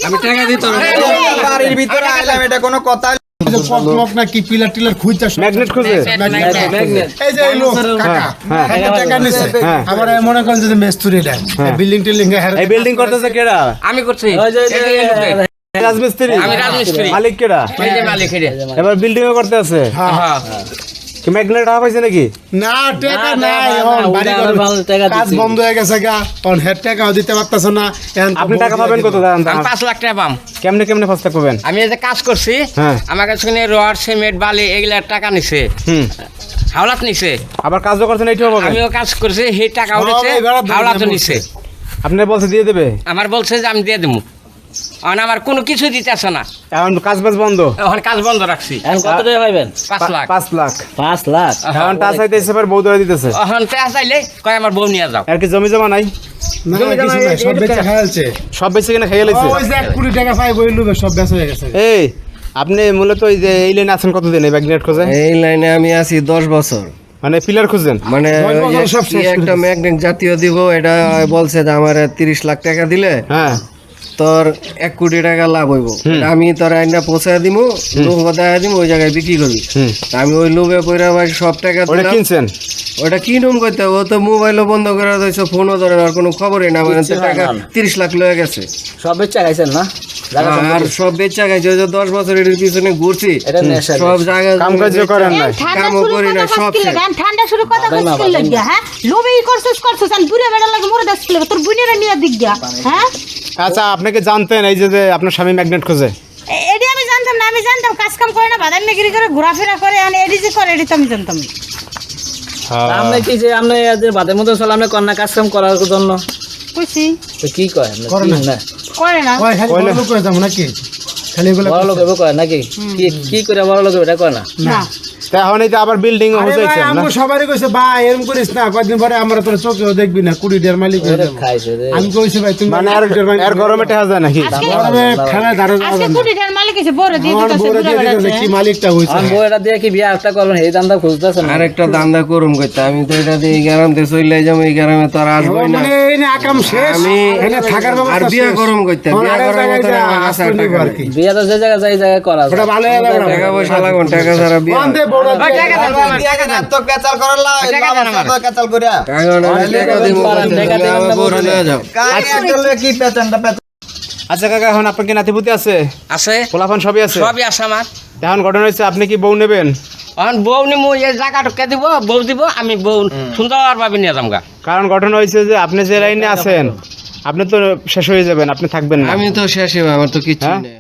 আমি টাকা দিতে বাড়ির ভিতরে আইলাম, এটা কোনো কথা? পকমক না কি পিলার টিলার খুঁজতে ম্যাগনেট খুঁজে এই যে এই লোক কাকা হ্যাঁ টাকা নিছে আবার মনে করেন যে মেস্তুরি দেন বিল্ডিং টিল্ডিং এই বিল্ডিং করতেছে কেডা? আমি করছি রাজমিস্ত্রি। আমি রাজমিস্ত্রি। মালিক কেডা? এই যে মালিক এটা। এবার বিল্ডিং করতে আছে হ্যাঁ কি ম্যাগনেট হাফ হইছে নাকি? না টাকা নাই বাড়ি কাজ বন্ধ হয়ে গেছে গা অন হেড টাকাও দিতে পারতাছ না আপনি টাকা পাবেন কত দাম? আমি 5 লাখ টাকা পাম। কেমনে কেমনে ফাস্ট পাবেন? আমি এই যে কাজ করছি হ্যাঁ। আমার কাছে রড সিমেন্ট বালি এগুলা টাকা নিছে, হাওলাত নিছে। আবার কাজও করছেন এইটাও পাবেন? আমিও কাজ করছি, সেই টাকা উঠেছে, হাওলাতও নিছে। আপনি বলছে দিয়ে দেবে? আমার বলছে যে আমি দিয়ে দেবো, এখন আমার কোনো কিছু দিতেছে না, এখন কাজ বাজ বন্ধ, এখন কাজ বন্ধ রাখছি। এখন কত টাকা পাইবেন? 5 লাখ। 5 লাখ। 5 লাখ এখন টাকা চাইতেছে এবার বউ ধরে দিতেছে। এখন টাকা চাইলে কয় আমার বউ নিয়ে যাও। আর কি জমি জমা নাই? না কিছু নাই সব বেচা খাইছে সব বেশি কিনা খেয়ে লাইছে। ওই যে 1 কোটি টাকা পাই বইলু সব বেচা হয়ে গেছে। এই আপনি মূলত এই যে এই লাইনে আছেন কতদিন? এই ম্যাগনেট খোঁজে এই লাইনে আমি আছি 10 বছর। মানে পিলার খুঁজেন? মানে সব শেষ একটা ম্যাগনেট জাতীয় দিব, এটা বলছে যে আমার 30 লাখ টাকা দিলে হ্যাঁ তোর 1 কোটি টাকা লাভ হইব। আমি তোর আইনা পৌঁছায় দিব, লোক বাদায় দিব, ওই জায়গায় বিক্রি করবি। আমি ওই লোভে পয়রা ভাই সব টাকা ওটা দিলাম। কিনছেন? ওটা কি নাম করতে, ও তো মোবাইলও বন্ধ করে দিয়েছে, ফোনও ধরে না, আর কোনো খবরই না। মানে তো টাকা 30 লাখ লয়ে গেছে। সব বেচা খাইছেন না? আর সব বেচা গেছে, ওই যে 10 বছর এর পিছনে ঘুরছি, এটা নেশা। সব জায়গায় কাম কাজ করেন না? কামও করি না, সব শেষ। ঠান্ডা শুরু কথা কইছিল লাগিয়া হ্যাঁ লোভেই করছস আর বুড়ে বেড়া লাগে মরে দাসছিল তোর বুনিরা নিয়ে দিক গিয়া হ্যাঁ। আচ্ছা আপনাকে জানতেন এই যে আপনার স্বামী ম্যাগনেট খোঁজে? এডি আমি জানতাম না, আমি জানতাম কাজ কাম করে না, বাদাম মেগিরি করে ঘোরাফেরা করে, আর এডি যে করে এডি তো আমি জানতাম না। আপনি কি যে আপনি এদের বাদের মতো চলে আপনি কন্যা কাজ কাম করার জন্য কইছি তো কি কয় আপনি? করে কি না। না করে না ওই খালি বড় লোক করে যাবো নাকি খালি এগুলো বড় লোক হবে কয় নাকি? কি কি করে বড় লোক হবে এটা কয় না? না তা এখন এই যে আবার বিল্ডিং আরে ভাই হইছে না? আমগো সবারই কইছে ভাই এরকম করিস না, কয়েকদিন পরে আমরা তোর চোখেও দেখবি না, 20 টাকার মালিক হয়ে ওরে যাবো। খাইছে রে। আমি কইছি ভাই তুমি মানে এর গরমে টেহা যায় নাকি? গরমে খানা দাঁড়া আজকে কুড়িটার মালিক এসে বড় দিয়ে আমার দিতেছে বড় বুড়া দিয়ে বেড়া দিতেছে, কি মালিকটা হইছে। আমার বউ এটা দিয়ে কি বিয়া একটা করবেন এই দামটা খুঁজতেছেন? আরেকটা দান্দা করুম কইতে, আমি তো এটা দিয়ে এই গ্রামে চলে যাবো, এই গ্রামে তো আর আসবোই না। মানে এই না আকাম শেষ আমি এখানে থাকার ব্যবস্থা আর বিয়া শেষ। করুম কইতে, এখন বিয়া আরেক করার জায়গায় মতো যা, আমার কাছে আশ্রয় নিবো আর কি। বিয়া তো যে জায়গায় যাই জায়গায় করা যায়। ওটা ভালো হয়ে যাবে না। টাকা পয়সা লাগুন, টাকা ছাড়া বিয়া ওখান থেকে বড় দিয়ে- টাকা দেন আমার। তো কেচাল করার লাই, টাকা দেন আমার। কেচাল করিয়া টাকা দিব, টাকা দিবেন না, বড় নিয়ে যাও। কি পেছনটা আচ্ছা কাকা এখন আপনার কি নাতিপুতি আছে? আছে, পোলাপান সবই আছে? সবই আছে আমার। এখন ঘটনা হয়েছে আপনি কি বউ নেবেন? এখন বউ নিমু, এই জায়গাটা দিব, বউ দিব, আমি বউ সুন্দরভাবে নিয়ে যামগা। কারণ ঘটনা হয়েছে যে আপনি যে লাইনে আছেন আপনি তো শেষ হয়ে যাবেন, আপনি থাকবেন না। আমি তো শেষে, আমার তো কিচ্ছু হ্যাঁ? নেই।